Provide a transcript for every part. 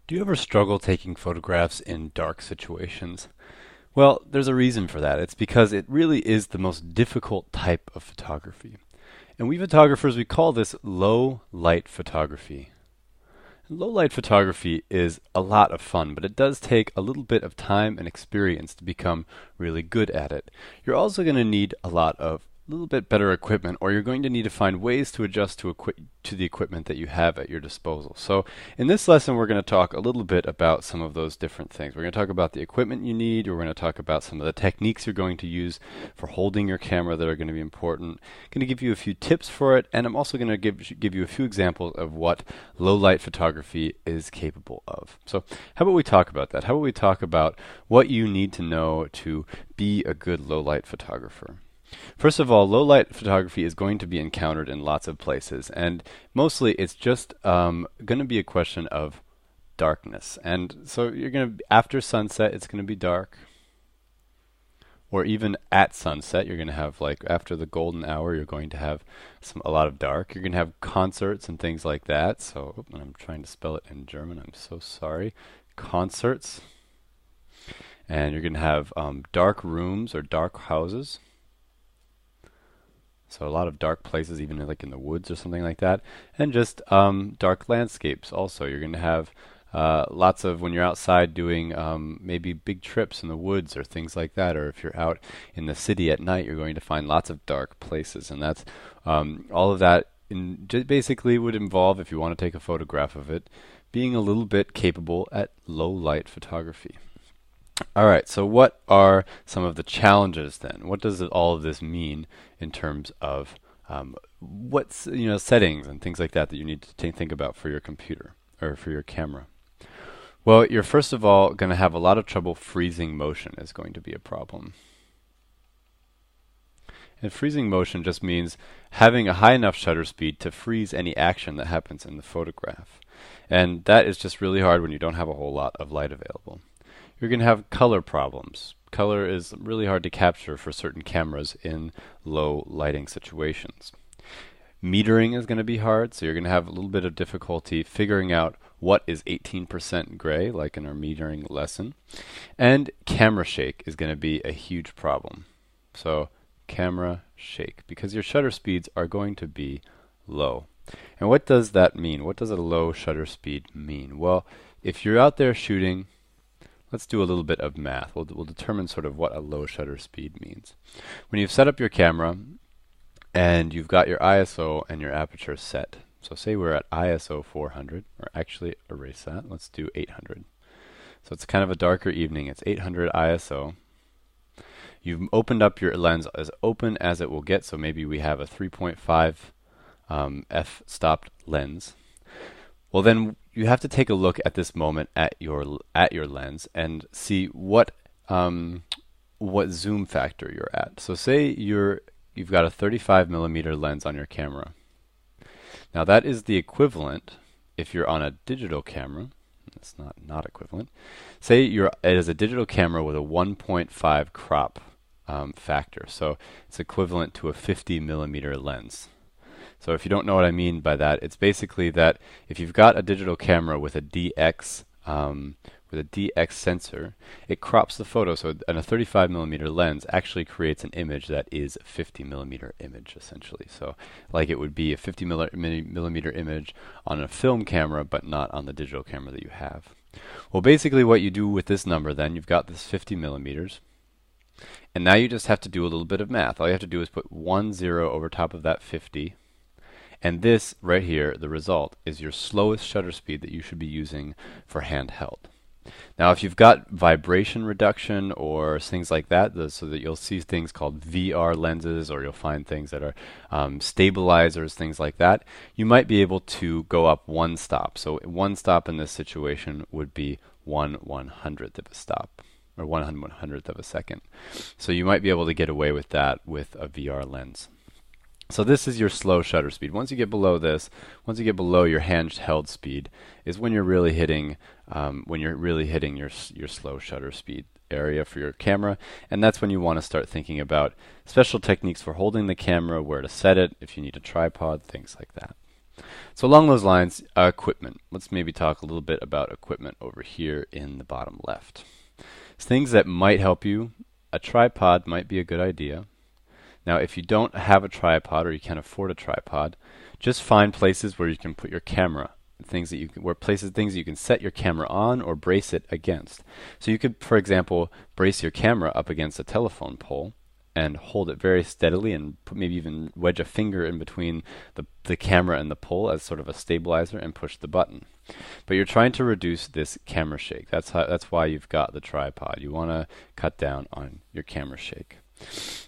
Do you ever struggle taking photographs in dark situations? Well, there's a reason for that. It's because it really is the most difficult type of photography. And we photographers, we call this low light photography. Low light photography is a lot of fun, but it does take a little bit of time and experience to become really good at it. You're also going to need a little bit better equipment, or you're going to need to find ways to adjust to the equipment that you have at your disposal. So in this lesson, we're going to talk a little bit about some of those different things. We're going to talk about the equipment you need. We're going to talk about some of the techniques you're going to use for holding your camera that are going to be important. I'm going to give you a few tips for it, and I'm also going to give you a few examples of what low light photography is capable of. So how about we talk about that? How about we talk about what you need to know to be a good low light photographer? First of all, low light photography is going to be encountered in lots of places, and mostly it's just going to be a question of darkness. And so you're going to, after sunset, it's going to be dark, or even at sunset, you're going to have, like, after the golden hour, you're going to have a lot of dark. You're going to have concerts and things like that. So I'm trying to spell it in German. I'm so sorry. Concerts. And you're going to have dark rooms or dark houses. So a lot of dark places, even like in the woods or something like that. And just dark landscapes also. You're going to have lots of, when you're outside doing maybe big trips in the woods or things like that, or if you're out in the city at night, you're going to find lots of dark places. And that's all of that basically would involve, if you want to take a photograph of it, being a little bit capable at low light photography. All right, so what are some of the challenges then? What does all of this mean in terms of what's, settings and things like that that you need to think about for your computer or for your camera? Well, you're first of all going to have a lot of trouble freezing motion is going to be a problem. And freezing motion just means having a high enough shutter speed to freeze any action that happens in the photograph. And that is just really hard when you don't have a whole lot of light available. You're going to have color problems. Color is really hard to capture for certain cameras in low lighting situations. Metering is going to be hard, so you're going to have a little bit of difficulty figuring out what is 18% gray, like in our metering lesson. And camera shake is going to be a huge problem. So camera shake, because your shutter speeds are going to be low. And what does that mean? What does a low shutter speed mean? Well, if you're out there shooting, let's do a little bit of math. We'll determine sort of what a low shutter speed means. When you've set up your camera and you've got your ISO and your aperture set, so say we're at ISO 400, or actually erase that, let's do 800. So it's kind of a darker evening, it's 800 ISO. You've opened up your lens as open as it will get, so maybe we have a 3.5 f-stopped lens. Well, then you have to take a look at this moment at your lens and see what zoom factor you're at. So say you've got a 35 millimeter lens on your camera. Now that is the equivalent, if you're on a digital camera, it's not equivalent. Say it is a digital camera with a 1.5 crop factor. So it's equivalent to a 50 millimeter lens. So if you don't know what I mean by that, it's basically that if you've got a digital camera with a DX sensor, it crops the photo. So a 35 millimeter lens actually creates an image that is a 50 millimeter image, essentially. So like it would be a 50 millimeter image on a film camera, but not on the digital camera that you have. Well, basically what you do with this number then, you've got this 50 millimeters. And now you just have to do a little bit of math. All you have to do is put 1 0 over top of that 50. And this right here, the result, is your slowest shutter speed that you should be using for handheld. Now, if you've got vibration reduction or things like that, so that you'll see things called VR lenses, or you'll find things that are stabilizers, things like that, you might be able to go up one stop. So one stop in this situation would be 1/100th of a stop, or 1/100th of a second. So you might be able to get away with that with a VR lens. So this is your slow shutter speed. Once you get below this, once you get below your handheld speed, is when you're really hitting your slow shutter speed area for your camera, and that's when you want to start thinking about special techniques for holding the camera, where to set it, if you need a tripod, things like that. So along those lines, equipment. Let's maybe talk a little bit about equipment over here in the bottom left. Things that might help you. A tripod might be a good idea. Now, if you don't have a tripod or you can't afford a tripod, just find places where you can put your camera. Things that you can, where places, things that you can set your camera on or brace it against. So you could, for example, brace your camera up against a telephone pole and hold it very steadily and maybe even wedge a finger in between the camera and the pole as sort of a stabilizer and push the button. But you're trying to reduce this camera shake. That's why you've got the tripod. You want to cut down on your camera shake.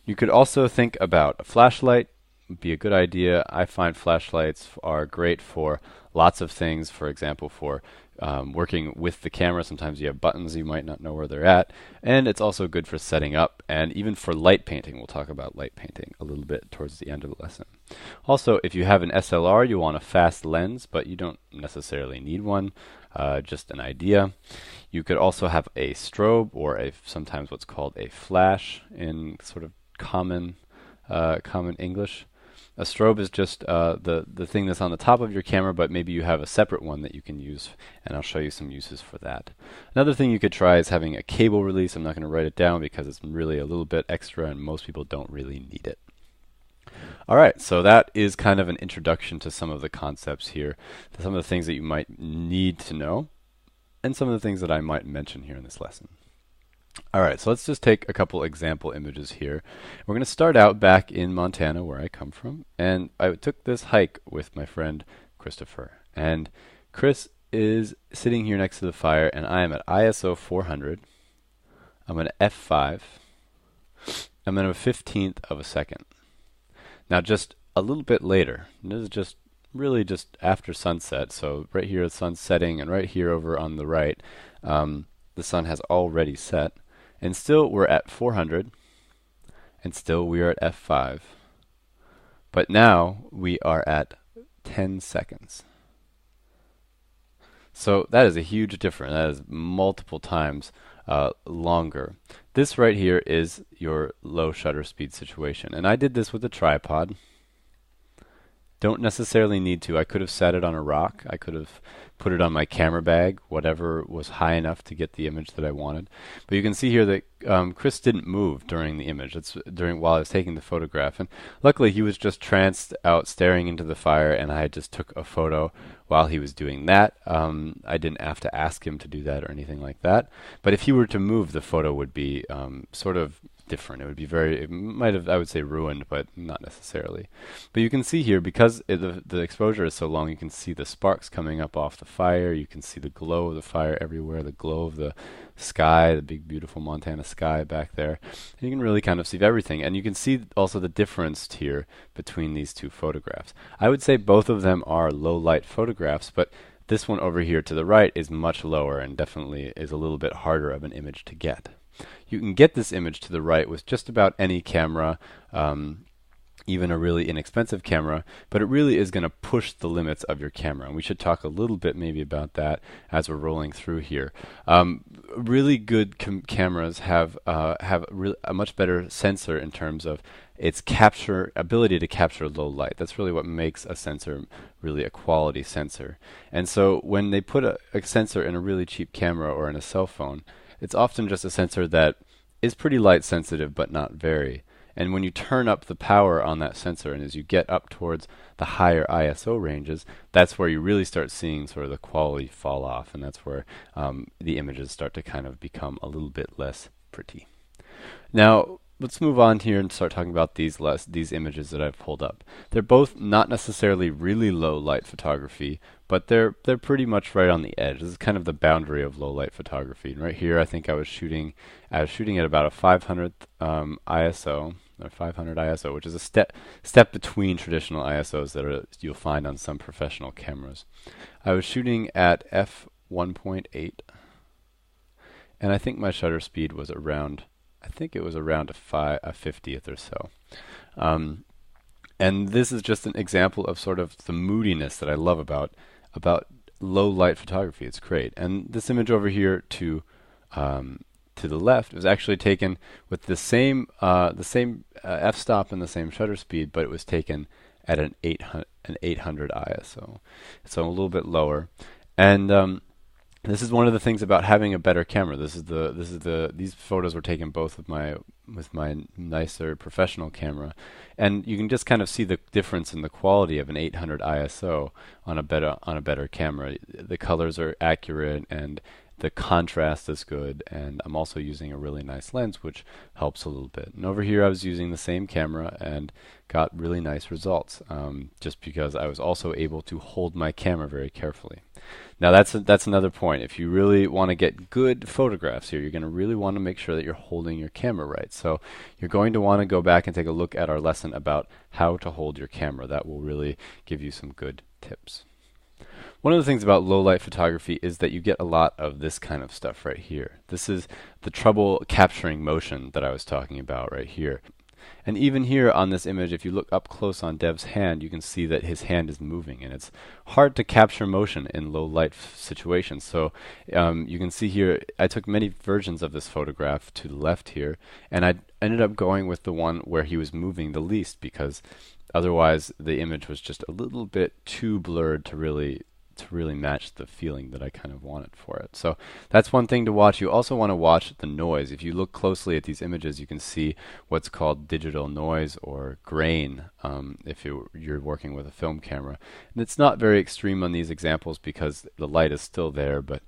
You could also think about a flashlight. Would be a good idea. I find flashlights are great for lots of things. For example, for working with the camera. Sometimes you have buttons you might not know where they're at. And it's also good for setting up and even for light painting. We'll talk about light painting a little bit towards the end of the lesson. Also, if you have an SLR, you want a fast lens, but you don't necessarily need one. Just an idea. You could also have a strobe or sometimes what's called a flash in sort of common English. A strobe is just the thing that's on the top of your camera, but maybe you have a separate one that you can use, and I'll show you some uses for that. Another thing you could try is having a cable release. I'm not going to write it down because it's really a little bit extra, and most people don't really need it. All right, so that is kind of an introduction to some of the concepts here, some of the things that you might need to know, and some of the things that I might mention here in this lesson. All right, so let's just take a couple example images here. We're going to start out back in Montana, where I come from, and I took this hike with my friend Christopher. And Chris is sitting here next to the fire, and I am at ISO 400. I'm at f5. I'm at a 15th of a second. Now, just a little bit later, and this is just really just after sunset, so right here the sun's setting, and right here over on the right, the sun has already set. And still we're at 400, and still we are at f5. But now we are at 10 seconds. So that is a huge difference. That is multiple times longer. This right here is your low shutter speed situation. And I did this with a tripod. Don't necessarily need to. I could have set it on a rock. I could have put it on my camera bag, whatever was high enough to get the image that I wanted. But you can see here that Chris didn't move during the image. It's while I was taking the photograph. And luckily he was just tranced out staring into the fire, and I just took a photo while he was doing that. I didn't have to ask him to do that or anything like that. But if he were to move, the photo would be sort of different. It would be it might have, I would say, ruined, but not necessarily. But you can see here, because the exposure is so long, you can see the sparks coming up off the fire. You can see the glow of the fire everywhere, the glow of the sky, the big, beautiful Montana sky back there. And you can really kind of see everything. And you can see also the difference here between these two photographs. I would say both of them are low light photographs, but this one over here to the right is much lower and definitely is a little bit harder of an image to get. You can get this image to the right with just about any camera, even a really inexpensive camera, but it really is going to push the limits of your camera. And we should talk a little bit maybe about that as we're rolling through here. Really good cameras have a much better sensor in terms of its ability to capture low light. That's really what makes a sensor really a quality sensor. And so when they put a sensor in a really cheap camera or in a cell phone, it's often just a sensor that is pretty light sensitive, but not very. And when you turn up the power on that sensor, and as you get up towards the higher ISO ranges, that's where you really start seeing sort of the quality fall off, and that's where the images start to kind of become a little bit less pretty. Now, let's move on here and start talking about these images that I've pulled up. They're both not necessarily really low light photography, but they're pretty much right on the edge. This is kind of the boundary of low light photography. And right here, I think I was shooting at about a 500th ISO, or 500 ISO, which is a step between traditional ISOs that you'll find on some professional cameras. I was shooting at f1.8, and I think my shutter speed was around, I think it was around a 50th or so. And this is just an example of sort of the moodiness that I love about low light photography. It's great. And this image over here to the left was actually taken with the same f-stop and the same shutter speed, but it was taken at an an 800 ISO, so a little bit lower. And this is one of the things about having a better camera. These photos were taken both with my nicer professional camera, and you can just kind of see the difference in the quality of an 800 ISO on a better camera. The colors are accurate and the contrast is good, and I'm also using a really nice lens, which helps a little bit. And over here I was using the same camera and got really nice results, just because I was also able to hold my camera very carefully. Now that's another point. If you really want to get good photographs here, you're going to really want to make sure that you're holding your camera right. So you're going to want to go back and take a look at our lesson about how to hold your camera. That will really give you some good tips. One of the things about low light photography is that you get a lot of this kind of stuff right here. This is the trouble capturing motion that I was talking about right here. And even here on this image, if you look up close on Dev's hand, you can see that his hand is moving, and it's hard to capture motion in low light situations. So you can see here, I took many versions of this photograph to the left here, and I ended up going with the one where he was moving the least, because otherwise the image was just a little bit too blurred to really match the feeling that I kind of wanted for it. So that's one thing to watch. You also want to watch the noise. If you look closely at these images, you can see what's called digital noise or grain if you're working with a film camera. And it's not very extreme on these examples because the light is still there, but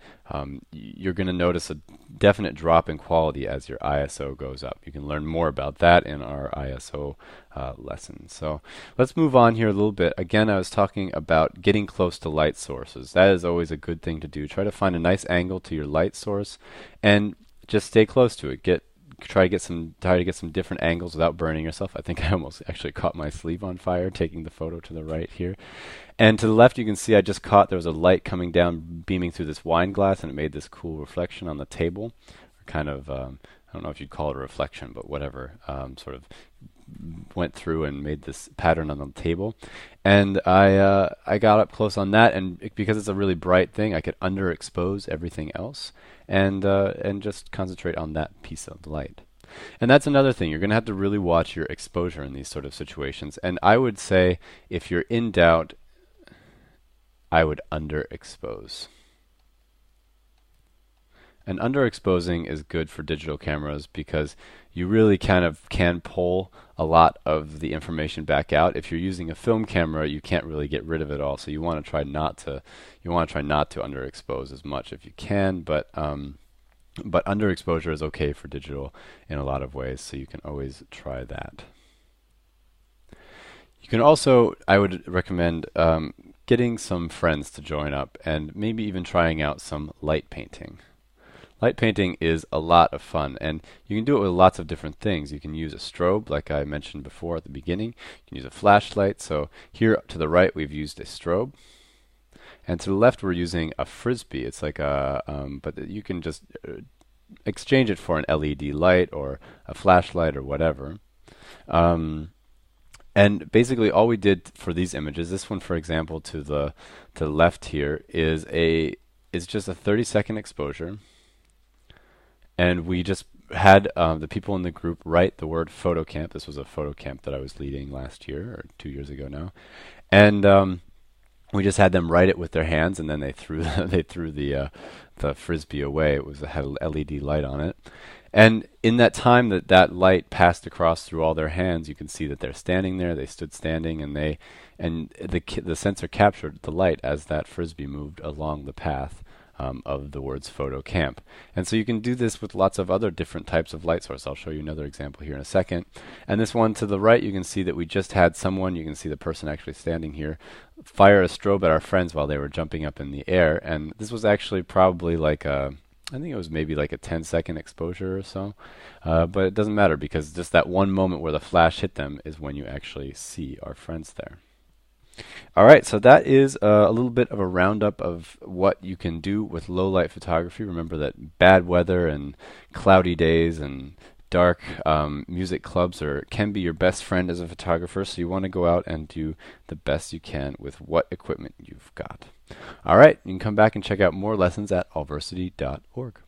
you're going to notice a definite drop in quality as your ISO goes up. You can learn more about that in our ISO lesson. So let's move on here a little bit. Again, I was talking about getting close to light sources. That is always a good thing to do. Try to find a nice angle to your light source and just stay close to it. Try to get some different angles without burning yourself. I think I almost actually caught my sleeve on fire taking the photo to the right here. And to the left you can see I just caught there was a light coming down beaming through this wine glass, and it made this cool reflection on the table. Kind of I don't know if you'd call it a reflection, but whatever, sort of went through and made this pattern on the table. And I got up close on that, and because it's a really bright thing, I could underexpose everything else and just concentrate on that piece of light. And that's another thing. You're going to have to really watch your exposure in these sort of situations. And I would say if you're in doubt, I would underexpose. And underexposing is good for digital cameras because you really kind of can pull a lot of the information back out. If you're using a film camera, you can't really get rid of it all. So you want to try not to underexpose as much if you can, but underexposure is okay for digital in a lot of ways, so you can always try that. You can also, I would recommend getting some friends to join up and maybe even trying out some light painting. Light painting is a lot of fun, and you can do it with lots of different things. You can use a strobe, like I mentioned before at the beginning. You can use a flashlight. So here to the right, we've used a strobe. And to the left, we're using a frisbee. It's like a, but you can just exchange it for an LED light or a flashlight or whatever. And basically all we did for these images, this one, for example, to the left here, is just a 30-second exposure. And we just had the people in the group write the word photo camp. This was a photo camp that I was leading last year, or 2 years ago now. And we just had them write it with their hands, and then they threw the frisbee away. It had an LED light on it. And in that time that light passed across through all their hands, you can see that they're standing there. They stood standing, and the sensor captured the light as that frisbee moved along the path of the words photo camp. And so you can do this with lots of other different types of light source. I'll show you another example here in a second. And this one to the right, you can see that we just had someone, you can see the person actually standing here, fire a strobe at our friends while they were jumping up in the air. And this was actually probably like I think it was maybe like a 10-second exposure or so. But it doesn't matter because just that one moment where the flash hit them is when you actually see our friends there. All right, so that is a little bit of a roundup of what you can do with low light photography. Remember that bad weather and cloudy days and dark music clubs can be your best friend as a photographer, so you want to go out and do the best you can with what equipment you've got. All right, you can come back and check out more lessons at allversity.org.